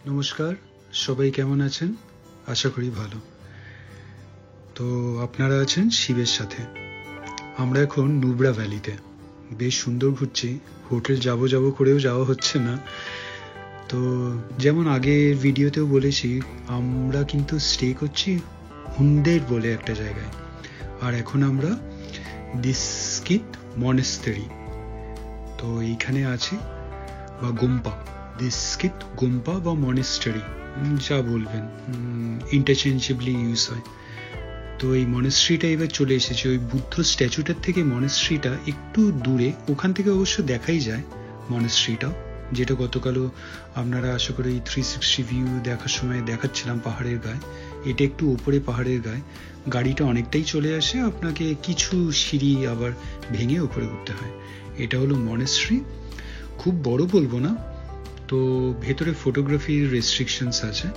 নমস্কার, সবাই কেমন আছেন? আশা করি ভালো। তো আপনারা আছেন শিবের সাথে। আমরা এখন নুব্রা ভ্যালিতে, বেশ সুন্দর ঘুরছি। হোটেল যাব করেও যাওয়া হচ্ছে না। তো যেমন আগের ভিডিওতেও বলেছি, আমরা কিন্তু স্টে করছি হুন্ডের বলে একটা জায়গায়। আর এখন আমরা দিস্কিত মনেস্টেরি, তো এইখানে আছি, বা গোম্পা, দিস্কিত গোম্পা বা মনেস্টারি, যা বলবেন, ইন্টারচেঞ্জেবলি ইউজ হয়। তো এই মনেস্ট্রিটা এবার চলে এসেছে। ওই বুদ্ধ স্ট্যাচুটার থেকে মনেস্ট্রিটা একটু দূরে, ওখান থেকে অবশ্য দেখাই যায় মনেস্ট্রিটা, যেটা গতকালও আপনারা আশা করি 360 ভিউ দেখার সময় দেখাচ্ছিলাম পাহাড়ের গায়ে। এটা একটু উপরে পাহাড়ের গায়ে, গাড়িটা অনেকটাই চলে আসে, আপনাকে কিছু সিঁড়ি আবার ভেঙে উপরে উঠতে হয়। এটা হলো মনেস্ট্রি, খুব বড় বলবো না। তো ভেতরে ফটোগ্রাফির রেস্ট্রিকশনস আছে।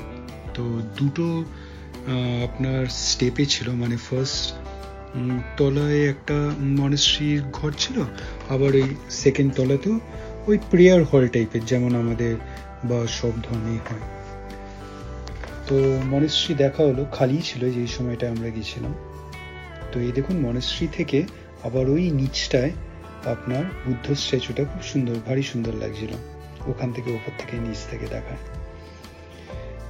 তো দুটো আপনার স্টেপে ছিল, মানে ফার্স্ট তলায় একটা মনেস্ট্রির ঘর ছিল, আবার ওই সেকেন্ড তলাতেও ওই প্রেয়ার হল টাইপের, যেমন আমাদের বা সব ধর্মেই হয়। তো মনেস্ট্রি দেখা হলো, খালি ছিল যেই সময়টা আমরা গেছিলাম। তো এই দেখুন মনেস্ট্রি থেকে আবার ওই নিচটায় আপনার বুদ্ধ স্ট্যাচুটা খুব সুন্দর, ভারী সুন্দর লাগছিল ওখান থেকে, ওপর থেকে নিচ থেকে দেখায়।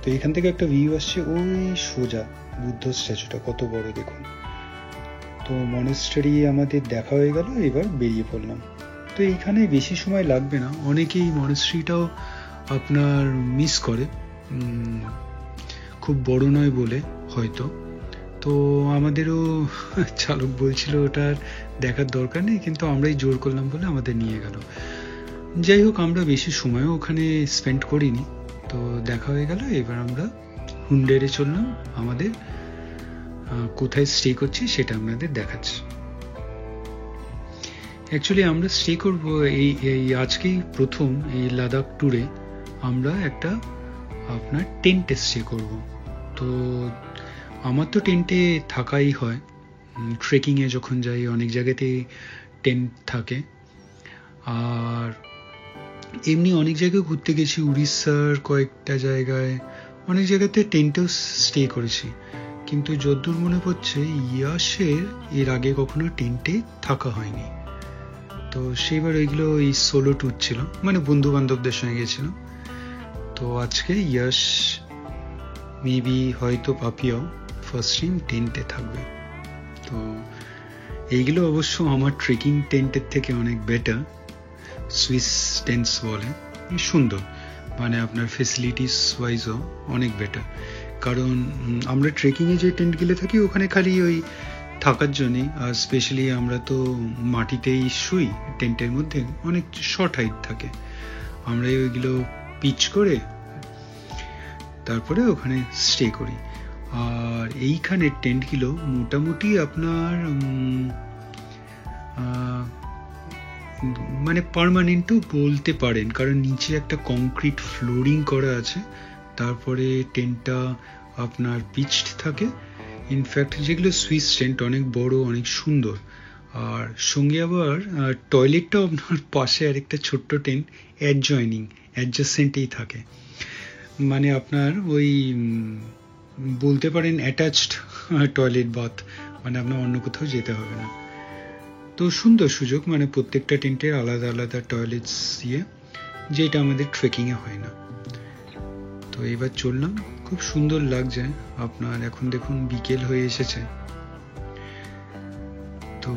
তো এখান থেকে একটা ভিউ আসছে, ওই সোজা বুদ্ধ স্ট্যাচুটা কত বড় দেখুন। তো মনেস্টারি আমাদের দেখা হয়ে গেল, এবার বেরিয়ে পড়লাম। তো এইখানে বেশি সময় লাগবে না, অনেকেই মনেস্ট্রিটাও আপনার মিস করে, খুব বড় নয় বলে হয়তো। তো আমাদেরও চালক বলছিল ওটার দেখার দরকার নেই, কিন্তু আমরাই জোর করলাম বলে আমাদের নিয়ে গেল। যাই হোক, আমরা বেশি সময়ও ওখানে স্পেন্ড করিনি। তো দেখা হয়ে গেল, এবার আমরা হুন্ডেরে চললাম। আমাদের কোথায় স্টে করছি সেটা আপনাদের দেখাচ্ছি। অ্যাকচুয়ালি আমরা স্টে করব এই আজকেই প্রথম এই লাদাখ ট্যুরে আমরা একটা আপনার টেন্টে স্টে করব। তো আমার তো টেন্টে থাকাই হয়, ট্রেকিংয়ে যখন যাই অনেক জায়গাতেই টেন্ট থাকে। আর এমনি অনেক জায়গায় ঘুরতে গেছি, উড়িষ্যার কয়েকটা জায়গায়, অনেক জায়গাতে টেন্টেও স্টে করেছি, কিন্তু যতদূর মনে পড়ছে ইয়াসের এর আগে কখনো টেন্টে থাকা হয়নি। তো সেইবার ওইগুলো এই সোলো ট্যুর ছিল, মানে বন্ধু বান্ধবদের সঙ্গে গেছিলাম। তো আজকে ইয়াস, মেবি হয়তো পাপিয়াও ফার্স্ট টাইম টেন্টে থাকবে। তো এইগুলো অবশ্য আমার ট্রেকিং টেন্টের থেকে অনেক বেটার। সুইস টেন্টস বলে, সুন্দর, মানে আপনার ফেসিলিটিস ওয়াইজও অনেক বেটার। কারণ আমরা ট্রেকিংয়ে যে টেন্টগুলো থাকি ওখানে খালি ওই থাকার জন্যে, আর স্পেশালি আমরা তো মাটিতেই শুই, টেন্টের মধ্যে অনেক শর্ট হাইট থাকে, আমরা ওইগুলো পিচ করে তারপরে ওখানে স্টে করি। আর এইখানে টেন্টগুলো মোটামুটি আপনার মানে পার্মানেন্টও বলতে পারেন, কারণ নিচে একটা কংক্রিট ফ্লোরিং করা আছে, তারপরে টেন্টটা আপনার পিচড থাকে। ইনফ্যাক্ট যেগুলো সুইস টেন্ট অনেক বড়, অনেক সুন্দর। আর সঙ্গে আবার টয়লেটটাও আপনার পাশে আরেকটা ছোট্ট টেন্ট অ্যাডজয়েন্টেই থাকে, মানে আপনার ওই বলতে পারেন অ্যাটাচড টয়লেট বাথ, মানে আপনার অন্য কোথাও যেতে হবে না। তো সুন্দর সুযোগ, মানে প্রত্যেকটা টেন্টের আলাদা আলাদা টয়লেটস দিয়ে, যেটা আমাদের ট্রেকিংয়ে হয় না। তো এবার চললাম, খুব সুন্দর লাগছে আপনার। এখন দেখুন বিকেল হয়ে এসেছে। তো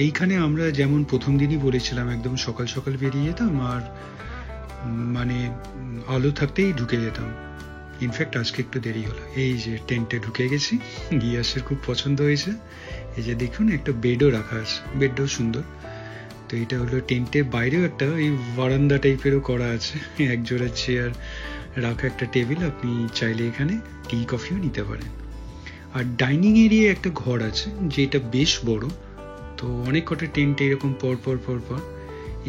এইখানে আমরা যেমন প্রথম দিনই বলেছিলাম, একদম সকাল সকাল বেরিয়ে যেতাম, আর মানে আলো থাকতেই ঢুকে যেতাম। ইনফ্যাক্ট আজকে একটু দেরি হলো। এই যে টেন্টে ঢুকে গেছি, গিয়াসের খুব পছন্দ হয়েছে। এই যে দেখুন একটা বেডও রাখা আছে, বেডও সুন্দর। তো এটা হলো টেন্টের বাইরেও একটা এই বারান্দা টাইপেরও করা আছে, এক জোড়া চেয়ার রাখা, একটা টেবিল, আপনি চাইলে এখানে টি কফিও নিতে পারেন। আর ডাইনিং এরিয়ায় একটা ঘর আছে যেটা বেশ বড়। তো অনেক কটা টেন্টে এরকম পর পর পর পর,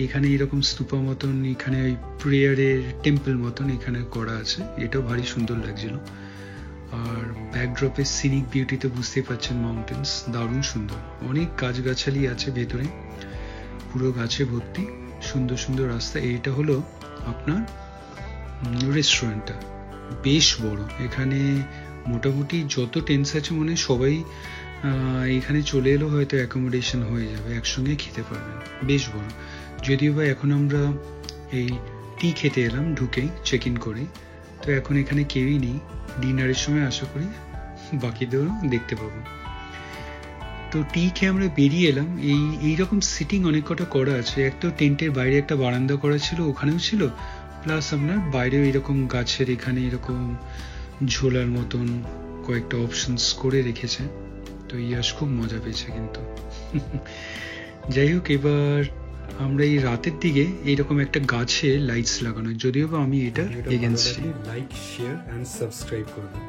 এখানে এরকম স্তূপা মতন, এখানে ওই প্রেয়ারের টেম্পল মতন এখানে করা আছে, এটাও ভারী সুন্দর লাগছিল। আর ব্যাকড্রপের সিনিক বিউটিতে বুঝতেই পারছেন, মাউন্টেন্স দারুণ সুন্দর, অনেক গাছগাছালি আছে ভেতরে, পুরো গাছে ভর্তি, সুন্দর সুন্দর রাস্তা। এইটা হলো আপনার রেস্টুরেন্টটা বেশ বড়। এখানে মোটামুটি যত টেন্স আছে মনে হয় সবাই এখানে চলে এলো, হয়তো অ্যাকোমোডেশন হয়ে যাবে, একসঙ্গে খেতে পারবেন। বেশ বড়। যদিও বা এখন আমরা এই টি খেতে এলাম ঢুকেই, চেক ইন করে, তো এখন এখানে কেউই নেই। ডিনারের সময় আশা করি বাকিদেরও দেখতে পাবো। তো টি খেয়ে আমরা বেরিয়ে এলাম। এইরকম সিটিং অনেক কটা করা আছে। এক তো টেন্টের বাইরে একটা বারান্দা করা ছিল, ওখানেও ছিল, প্লাস আপনার বাইরেও এরকম গাছের এখানে এরকম ঝোলার মতন কয়েকটা অপশনস করে রেখেছে। তো ইয়াস খুব মজা পেয়েছে কিন্তু। যাই হোক, এবার আমরা এই রাতের দিকে এইরকম একটা গাছে লাইটস লাগানো, যদিও বা আমি এটা এগেনস্টে। লাইক, শেয়ার অ্যান্ড সাবস্ক্রাইব করবেন।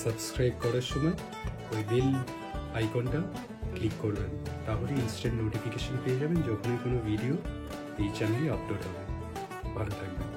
সাবস্ক্রাইব করার সময় ওই বেল আইকনটা ক্লিক করবেন, তাহলে ইনস্ট্যান্ট নোটিফিকেশন পেয়ে যাবেন যখনই কোনো ভিডিও এই চ্যানেলে আপলোড হবে। ভালো থাকবেন।